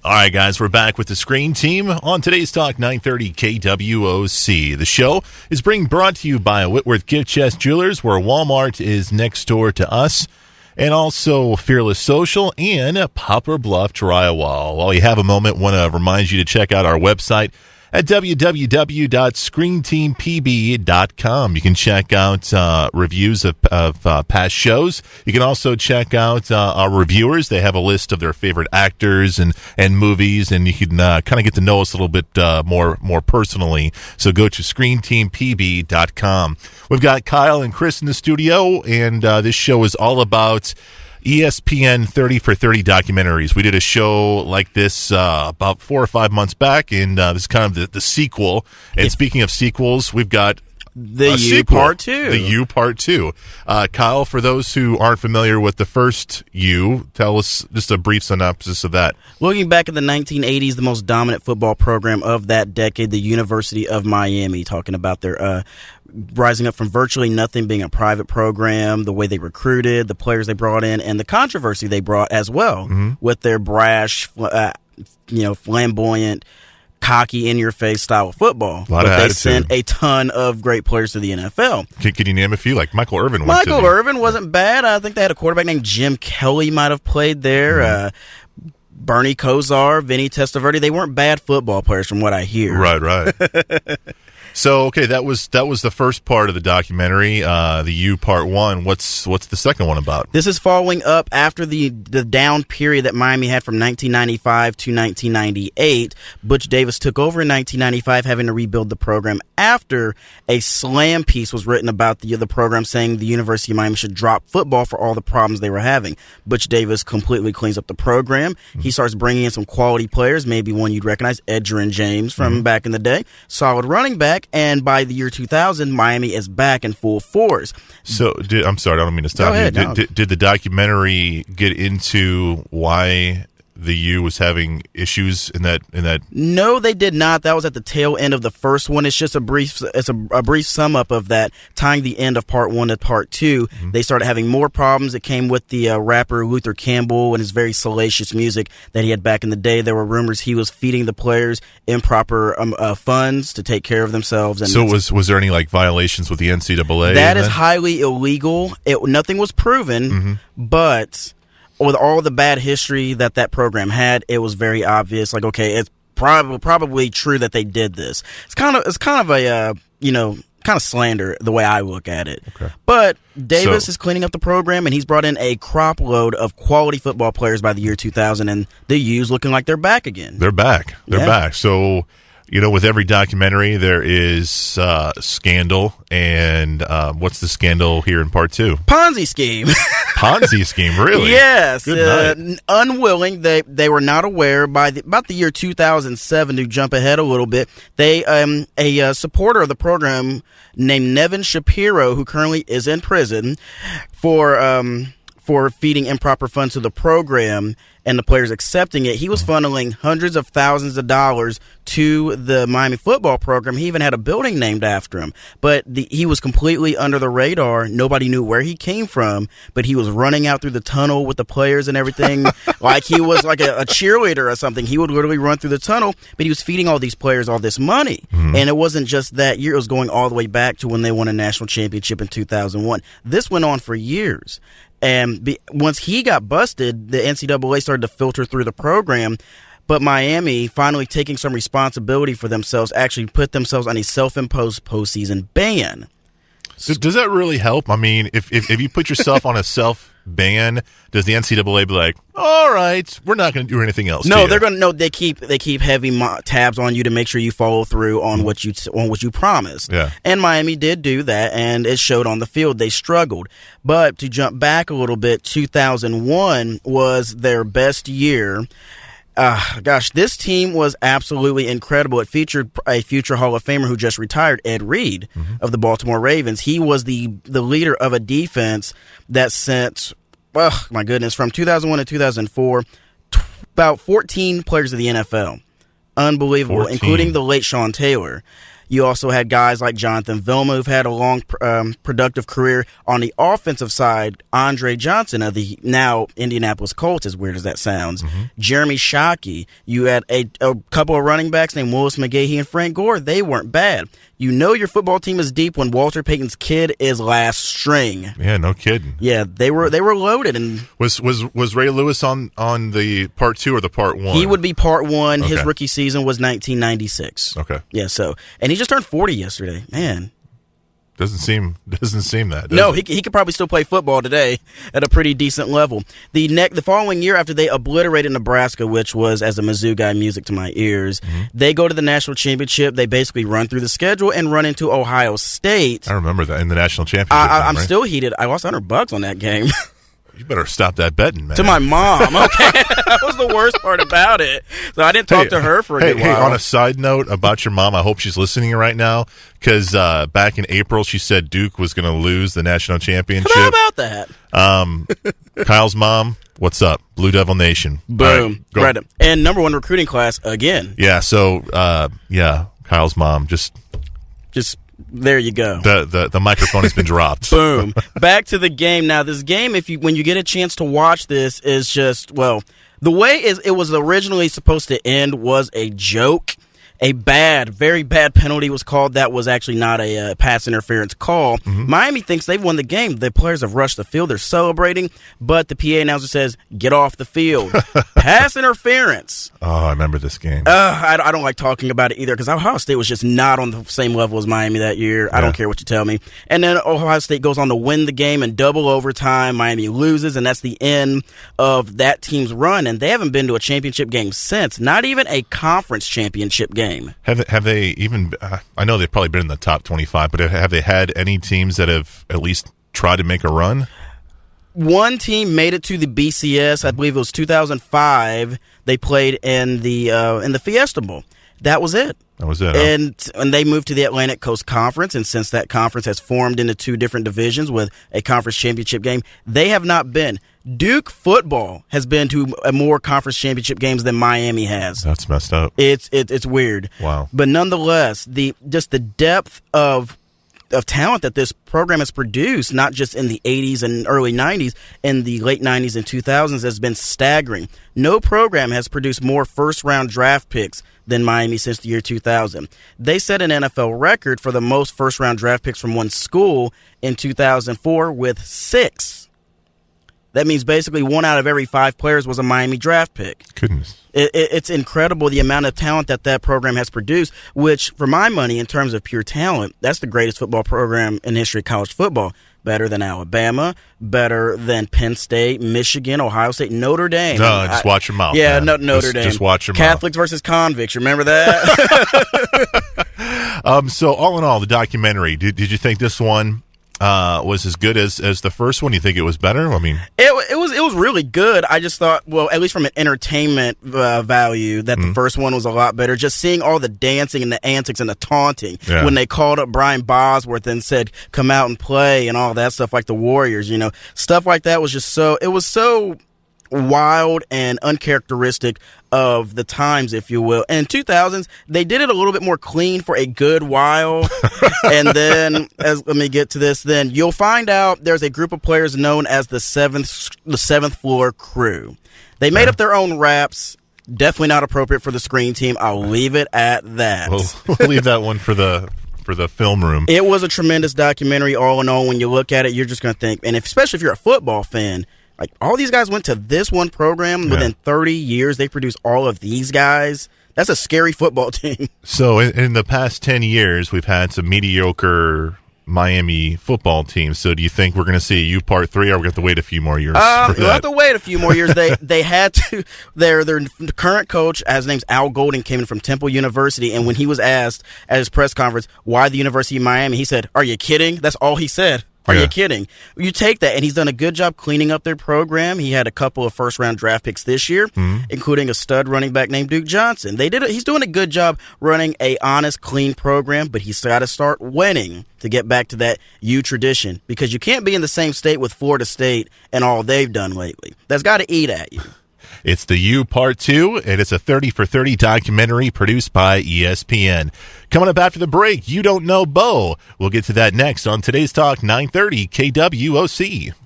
All right, guys, we're back with the Screen Team on today's Talk 930 KWOC. The show is being brought to you by Whitworth Gift Chest Jewelers, where Walmart is next door to us, and also Fearless Social and Poplar, Bluff, Trial-Wall. While you have a moment, want to remind you to check out our website at www.screenteampb.com. You can check out reviews of past shows. You can also check out our reviewers. They have a list of their favorite actors and movies, and you can kind of get to know us a little bit more personally. So go to screenteampb.com. We've got Kyle and Chris in the studio, and this show is all about ESPN 30 for 30 documentaries. We did a show like this about 4 or 5 months back, and this is kind of the sequel. And speaking of sequels, we've got the U Part 2. The U Part 2. Kyle, for those who aren't familiar with the first U, tell us just a brief synopsis of that. Looking back at the 1980s, the most dominant football program of that decade, the University of Miami, talking about their rising up from virtually nothing, being a private program, the way they recruited, the players they brought in, and the controversy they brought as well with their brash, flamboyant, cocky, in-your-face style of football. But they sent a ton of great players to the NFL. Can you name a few? Like Michael Irvin. Michael Irvin wasn't bad. I think they had a quarterback named Jim Kelly might have played there. Bernie Kosar, Vinny Testaverde. They weren't bad football players from what I hear. Right. So, okay, that was the first part of the documentary, the U Part 1. What's the second one about? This is following up after the down period that Miami had from 1995 to 1998. Butch Davis took over in 1995, having to rebuild the program after a slam piece was written about the program, saying the University of Miami should drop football for all the problems they were having. Butch Davis completely cleans up the program. He starts bringing in some quality players, maybe one you'd recognize, Edgerrin James from back in the day, solid running back. And by the year 2000, Miami is back in full force. So, I'm sorry, I don't mean to stop you. Did the documentary get into why the U was having issues in that? No, they did not. That was at the tail end of the first one. It's just a brief sum up of that, tying the end of Part 1 to Part 2. They started having more problems. It came with the rapper Luther Campbell and his very salacious music that he had back in the day. There were rumors he was feeding the players improper funds to take care of themselves. And so was there any violations with the NCAA? That is highly illegal. Nothing was proven, but with all the bad history that program had, it was very obvious. It's probably true that they did this. It's kind of a slander the way I look at it. Okay. But Davis is cleaning up the program, and he's brought in a crop load of quality football players by the year 2000, and the U's looking like they're back again. They're back. They're back. So, with every documentary, there is scandal. And what's the scandal here in Part 2? Ponzi scheme. Ponzi scheme, really? Yes. Unwilling. They were not aware. About the year 2007, to jump ahead a little bit, they a supporter of the program named Nevin Shapiro, who currently is in prison for feeding improper funds to the program, and the players accepting it. He was funneling hundreds of thousands of dollars to the Miami football program. He even had a building named after him. But he was completely under the radar. Nobody knew where he came from, but he was running out through the tunnel with the players and everything like he was like a cheerleader or something. He would literally run through the tunnel, but he was feeding all these players all this money. And it wasn't just that year. It was going all the way back to when they won a national championship in 2001. This went on for years. And once he got busted, the NCAA started to filter through the program. But Miami, finally taking some responsibility for themselves, actually put themselves on a self-imposed postseason ban. Does that really help? I mean, if you put yourself on a self-ban, does the NCAA be like, all right, we're not going to do anything else? No, they're going to. No, they keep heavy tabs on you to make sure you follow through on what you promised. Yeah. And Miami did do that, and it showed on the field. They struggled, but to jump back a little bit, 2001 was their best year. This team was absolutely incredible. It featured a future Hall of Famer who just retired, Ed Reed of the Baltimore Ravens. He was the leader of a defense that sent, from 2001 to 2004, about 14 players of the NFL. Unbelievable, 14. Including the late Sean Taylor. You also had guys like Jonathan Vilma, who've had a long, productive career. On the offensive side, Andre Johnson of the now Indianapolis Colts, as weird as that sounds. Jeremy Shockey. You had a couple of running backs named Willis McGahee and Frank Gore. They weren't bad. You know your football team is deep when Walter Payton's kid is last string. Yeah, no kidding. Yeah, they were loaded. And was Ray Lewis on the part 2 or the part 1? he would be part 1. Okay. His rookie season was 1996. Okay. Yeah, and he just turned 40 yesterday. Man. Doesn't seem that. No, he could probably still play football today at a pretty decent level. The following year, after they obliterated Nebraska, which was, as a Mizzou guy, music to my ears, they go to the national championship. They basically run through the schedule and run into Ohio State. I remember that in the national championship. I'm still heated. I lost $100 on that game. You better stop that betting, man. To my mom, okay? That was the worst part about it. So I didn't talk to her for a good while. Hey, on a side note about your mom, I hope she's listening right now, because back in April she said Duke was going to lose the national championship. How about that? Kyle's mom, what's up? Blue Devil Nation. Boom. All Right. And number 1 recruiting class again. Yeah, so, Kyle's mom, just there you go. The microphone has been dropped. Boom. Back to the game. Now, this game, when you get a chance to watch this, is just, well, the way it was originally supposed to end was a joke. A very bad penalty was called. That was actually not a pass interference call. Miami thinks they've won the game. The players have rushed the field. They're celebrating, but the PA announcer says, get off the field. Pass interference. Oh, I remember this game. I don't like talking about it either, because Ohio State was just not on the same level as Miami that year. I don't care what you tell me. And then Ohio State goes on to win the game in double overtime. Miami loses, and that's the end of that team's run. And they haven't been to a championship game since. Not even a conference championship game. Have they even? I know they've probably been in the top 25, but have they had any teams that have at least tried to make a run? One team made it to the BCS. I believe it was 2005. They played in the Fiesta Bowl. That was it. And they moved to the Atlantic Coast Conference, and since that conference has formed into 2 different divisions with a conference championship game, they have not been. Duke football has been to more conference championship games than Miami has. That's messed up. It's weird. Wow. But nonetheless, the depth of talent that this program has produced, not just in the 80s and early 90s, in the late 90s and 2000s, has been staggering. No program has produced more first-round draft picks than Miami since the year 2000. They set an NFL record for the most first-round draft picks from one school in 2004 with 6. That means basically 1 out of every 5 players was a Miami draft pick. Goodness. It's incredible the amount of talent that program has produced, which, for my money, in terms of pure talent, that's the greatest football program in the history of college football. Better than Alabama, better than Penn State, Michigan, Ohio State, Notre Dame. No, just watch your mouth. Yeah, man. Notre Dame. Just watch your mouth. Catholics versus convicts. Remember that? So, all in all, the documentary, did you think this one was as good as the first one? You think it was better? I mean, it was really good. I just thought, well, at least from an entertainment value, that the first one was a lot better. Just seeing all the dancing and the antics and the taunting when they called up Brian Bosworth and said, "Come out and play," and all that stuff, like the Warriors, stuff like that was just so wild and uncharacteristic of the times, if you will. And in 2000s, they did it a little bit more clean for a good while. And then, let me get to this, then you'll find out there's a group of players known as the seventh floor crew. They made up their own raps. Definitely not appropriate for the screen team. I'll leave it at that. We'll leave that one for the film room. It was a tremendous documentary. All in all, when you look at it, you're just going to think, and especially if you're a football fan, like, all these guys went to this one program. Within 30 years, they produced all of these guys. That's a scary football team. So in the past 10 years, we've had some mediocre Miami football teams. So do you think we're going to see a U Part 3, or we have to wait a few more years for that? We'll have to wait a few more years. They had to. Their current coach, his name's Al Golden, came in from Temple University, and when he was asked at his press conference why the University of Miami, he said, "Are you kidding?" That's all he said. Are you kidding? You take that, and he's done a good job cleaning up their program. He had a couple of first-round draft picks this year, including a stud running back named Duke Johnson. He's doing a good job running a honest, clean program, but he's got to start winning to get back to that U tradition, because you can't be in the same state with Florida State and all they've done lately. That's got to eat at you. It's The U Part 2, and it's a 30 for 30 documentary produced by ESPN. Coming up after the break, You Don't Know Bo. We'll get to that next on Today's Talk 930 KWOC.